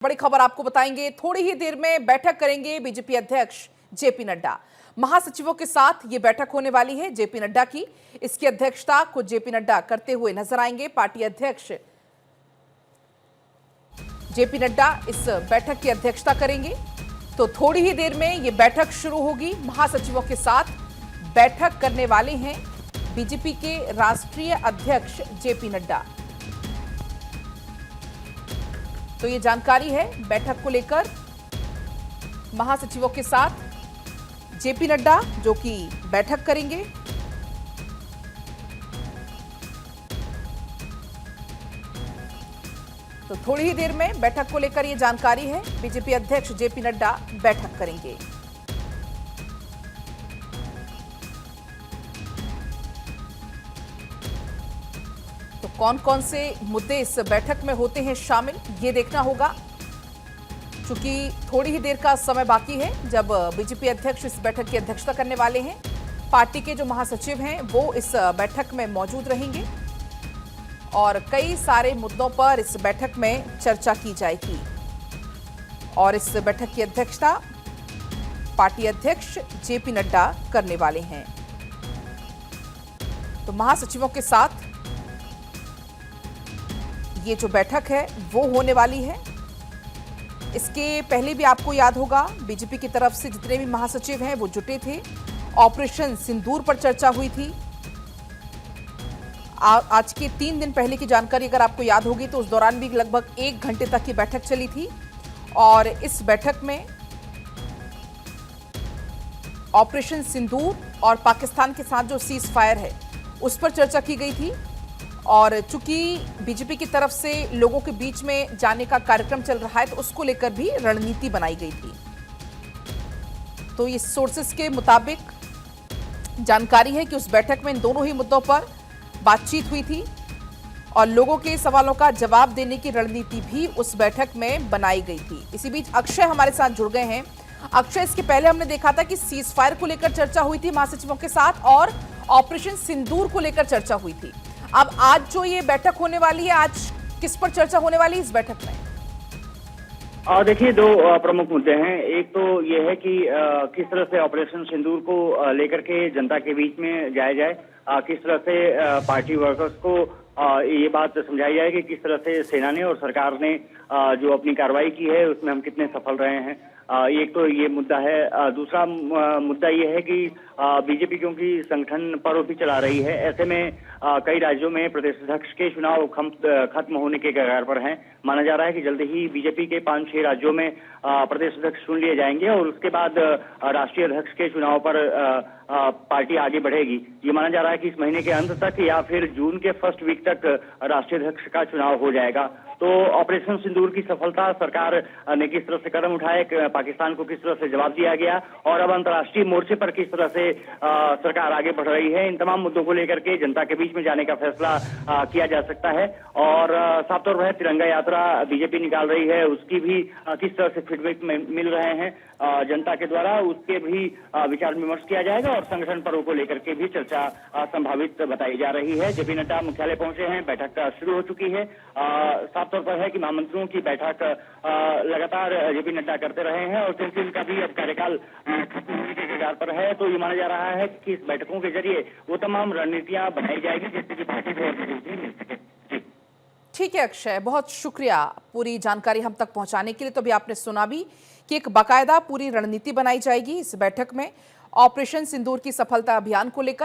बड़ी खबर आपको बताएंगे। थोड़ी ही देर में बैठक करेंगे बीजेपी अध्यक्ष जेपी नड्डा। महासचिवों के साथ ये बैठक होने वाली है जेपी नड्डा की। इसकी अध्यक्षता खुद जेपी नड्डा करते हुए नजर आएंगे। पार्टी अध्यक्ष जेपी नड्डा इस बैठक की अध्यक्षता करेंगे। तो थोड़ी ही देर में ये बैठक शुरू होगी। महासचिवों के साथ बैठक करने वाले हैं बीजेपी के राष्ट्रीय अध्यक्ष जेपी नड्डा। तो ये जानकारी है बैठक को लेकर। महासचिवों के साथ जेपी नड्डा जो कि बैठक करेंगे। तो थोड़ी ही देर में बैठक को लेकर ये जानकारी है। बीजेपी अध्यक्ष जेपी नड्डा बैठक करेंगे। तो कौन कौन से मुद्दे इस बैठक में होते हैं शामिल, ये देखना होगा। चूंकि थोड़ी ही देर का समय बाकी है जब बीजेपी अध्यक्ष इस बैठक की अध्यक्षता करने वाले हैं। पार्टी के जो महासचिव हैं वो इस बैठक में मौजूद रहेंगे और कई सारे मुद्दों पर इस बैठक में चर्चा की जाएगी। और इस बैठक की अध्यक्षता पार्टी अध्यक्ष जेपी नड्डा करने वाले हैं। तो महासचिवों के साथ ये जो बैठक है वो होने वाली है। इसके पहले भी आपको याद होगा बीजेपी की तरफ से जितने भी महासचिव हैं वो जुटे थे। ऑपरेशन सिंदूर पर चर्चा हुई थी। आज के 3 दिन पहले की जानकारी अगर आपको याद होगी तो उस दौरान भी लगभग 1 घंटे तक की बैठक चली थी। और इस बैठक में ऑपरेशन सिंदूर और पाकिस्तान के साथ जो सीज फायर है उस पर चर्चा की गई थी। और चूंकि बीजेपी की तरफ से लोगों के बीच में जाने का कार्यक्रम चल रहा है तो उसको लेकर भी रणनीति बनाई गई थी। तो ये सोर्सेस के मुताबिक जानकारी है कि उस बैठक में इन दोनों ही मुद्दों पर बातचीत हुई थी और लोगों के सवालों का जवाब देने की रणनीति भी उस बैठक में बनाई गई थी। इसी बीच अक्षय हमारे साथ जुड़ गए हैं। अक्षय, इसके पहले हमने देखा था कि सीज फायर को लेकर चर्चा हुई थी महासचिवों के साथ और ऑपरेशन सिंदूर को लेकर चर्चा हुई थी। अब आज जो ये बैठक होने वाली है, आज किस पर चर्चा होने वाली है इस बैठक में? देखिए, 2 प्रमुख मुद्दे हैं। एक तो ये है कि किस तरह से ऑपरेशन सिंदूर को लेकर के जनता के बीच में जाया जाए। किस तरह से पार्टी वर्कर्स को ये बात समझाई जाए कि किस तरह से सेना ने और सरकार ने जो अपनी कार्रवाई की है उसमें हम कितने सफल रहे हैं। एक तो ये मुद्दा है। दूसरा मुद्दा ये है कि बीजेपी क्योंकि संगठन पर्व भी चला रही है, ऐसे में कई राज्यों में प्रदेश अध्यक्ष के चुनाव खत्म होने के कगार पर हैं। माना जा रहा है कि जल्द ही बीजेपी के 5-6 राज्यों में प्रदेश अध्यक्ष चुन लिए जाएंगे और उसके बाद राष्ट्रीय अध्यक्ष के चुनाव पर पार्टी आगे बढ़ेगी। ये माना जा रहा है कि इस महीने के अंत तक या फिर जून के फर्स्ट वीक तक राष्ट्रीय अध्यक्ष का चुनाव हो जाएगा। तो ऑपरेशन सिंदूर की सफलता, सरकार ने किस तरह से कदम उठाए, पाकिस्तान को किस तरह से जवाब दिया गया और अब अंतर्राष्ट्रीय मोर्चे पर किस तरह से सरकार आगे बढ़ रही है, इन तमाम मुद्दों को लेकर के जनता के बीच में जाने का फैसला किया जा सकता है। और साफ तौर पर तिरंगा यात्रा बीजेपी निकाल रही है, उसकी भी किस तरह से फीडबैक मिल रहे हैं जनता के द्वारा, उसके भी विचार विमर्श किया जाएगा। और संगठन पर्व को लेकर के भी चर्चा संभावित बताई जा रही है। जेपी नड्डा मुख्यालय पहुंचे हैं, बैठक शुरू हो चुकी है। साफ तौर पर है कि महामंत्रियों की बैठक लगातार जेपी नड्डा करते रहे हैं और क्योंकि उनका भी अब कार्यकाल खत्म होने के कगार पर है तो ये माना जा रहा है कि इस बैठकों के जरिए वो तमाम रणनीतियां बनाई जाएगी जिससे कि पार्टी को मिल सके। ठीक है अक्षय, बहुत शुक्रिया पूरी जानकारी हम तक पहुंचाने के लिए। तो अभी आपने सुना भी कि एक बाकायदा पूरी रणनीति बनाई जाएगी इस बैठक में ऑपरेशन सिंदूर की सफलता अभियान को लेकर।